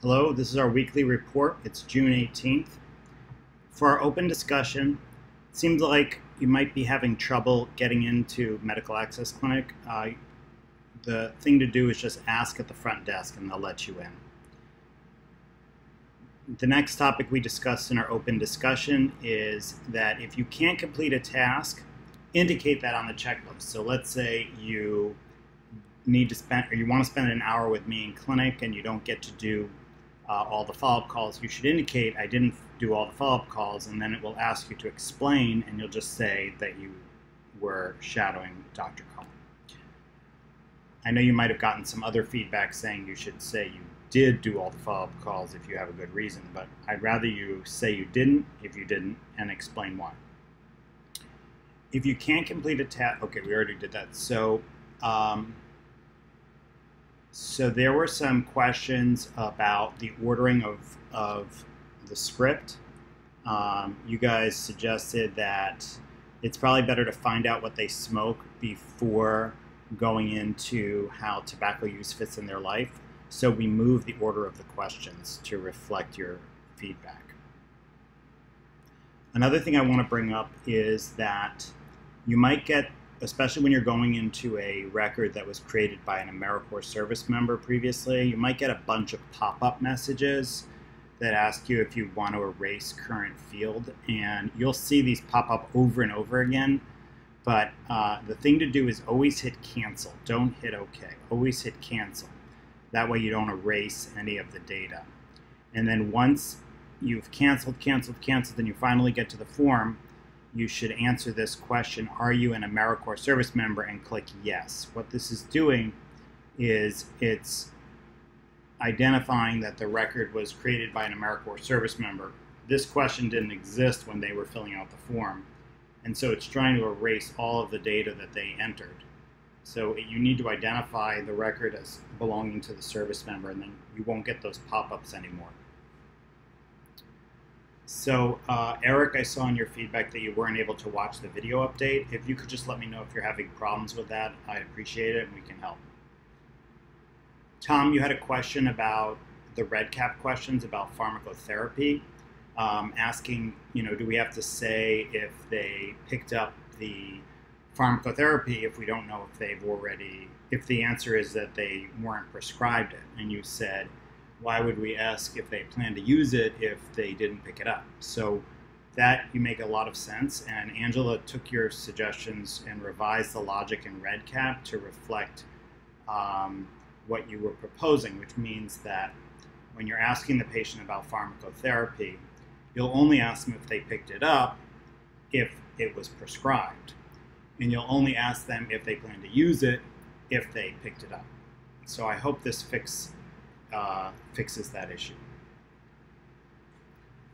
Hello, this is our weekly report. It's June 18th. For our open discussion, it seems like you might be having trouble getting into Medical Access Clinic. The thing to do is just ask at the front desk and they'll let you in. The next topic we discussed in our open discussion is that if you can't complete a task, indicate that on the checklist. So let's say you need to spend, or you want to spend an hour with me in clinic and you don't get to do all the follow-up calls. You should indicate I didn't do all the follow-up calls, and then it will ask you to explain, and you'll just say that you were shadowing Dr. Cohen. I know you might have gotten some other feedback saying you should say you did do all the follow-up calls if you have a good reason, but I'd rather you say you didn't if you didn't and explain why. If you can't complete a task, okay, we already did that. So there were some questions about the ordering of the script. You guys suggested that it's probably better to find out what they smoke before going into how tobacco use fits in their life. So we moved the order of the questions to reflect your feedback. Another thing I want to bring up is that you might get, especially when you're going into a record that was created by an AmeriCorps service member previously, you might get a bunch of pop-up messages that ask you if you want to erase current field, and you'll see these pop up over and over again. But the thing to do is always hit cancel. Don't hit OK. Always hit cancel. That way you don't erase any of the data. And then once you've canceled, and you finally get to the form, you should answer this question: are you an AmeriCorps service member? And click yes. What this is doing is it's identifying that the record was created by an AmeriCorps service member. This question didn't exist when they were filling out the form, and so it's trying to erase all of the data that they entered. So you need to identify the record as belonging to the service member, and then you won't get those pop-ups anymore. So Eric, I saw in your feedback that you weren't able to watch the video update. If you could just let me know if you're having problems with that, I'd appreciate it and we can help. Tom, you had a question about the REDCap questions about pharmacotherapy, asking, do we have to say if they picked up the pharmacotherapy if we don't know if they've already, if the answer is that they weren't prescribed it, and you said, why would we ask if they plan to use it if they didn't pick it up? So that you make a lot of sense, and Angela took your suggestions and revised the logic in REDCap to reflect what you were proposing, which means that when you're asking the patient about pharmacotherapy, you'll only ask them if they picked it up if it was prescribed, and you'll only ask them if they plan to use it if they picked it up. So I hope this fixes that issue.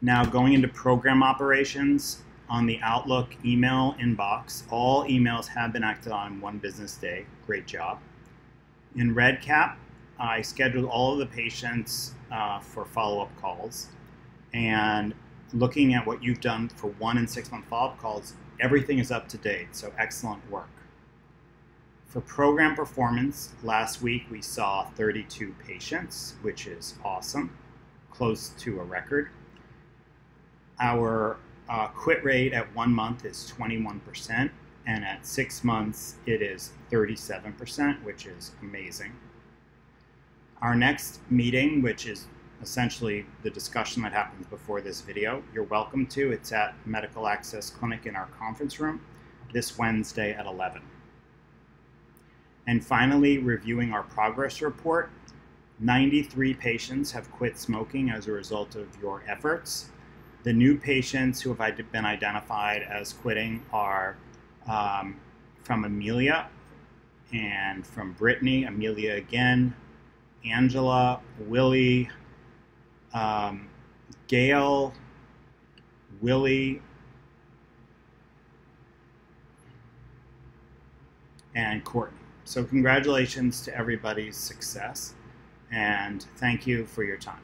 Now going into program operations, on the Outlook email inbox, all emails have been acted on in 1 business day. Great job. In REDCap, I scheduled all of the patients for follow-up calls, and looking at what you've done for 1 and 6 month follow-up calls, everything is up to date, so excellent work. For program performance, last week we saw 32 patients, which is awesome, close to a record. Our quit rate at 1 month is 21%, and at 6 months it is 37%, which is amazing. Our next meeting, which is essentially the discussion that happens before this video, you're welcome to. It's at Medical Access Clinic in our conference room this Wednesday at 11. And finally, reviewing our progress report, 93 patients have quit smoking as a result of your efforts. The new patients who have been identified as quitting are from Amelia and from Brittany, Amelia again, Angela, Willie, Gail, Willie, and Courtney. So congratulations to everybody's success, and thank you for your time.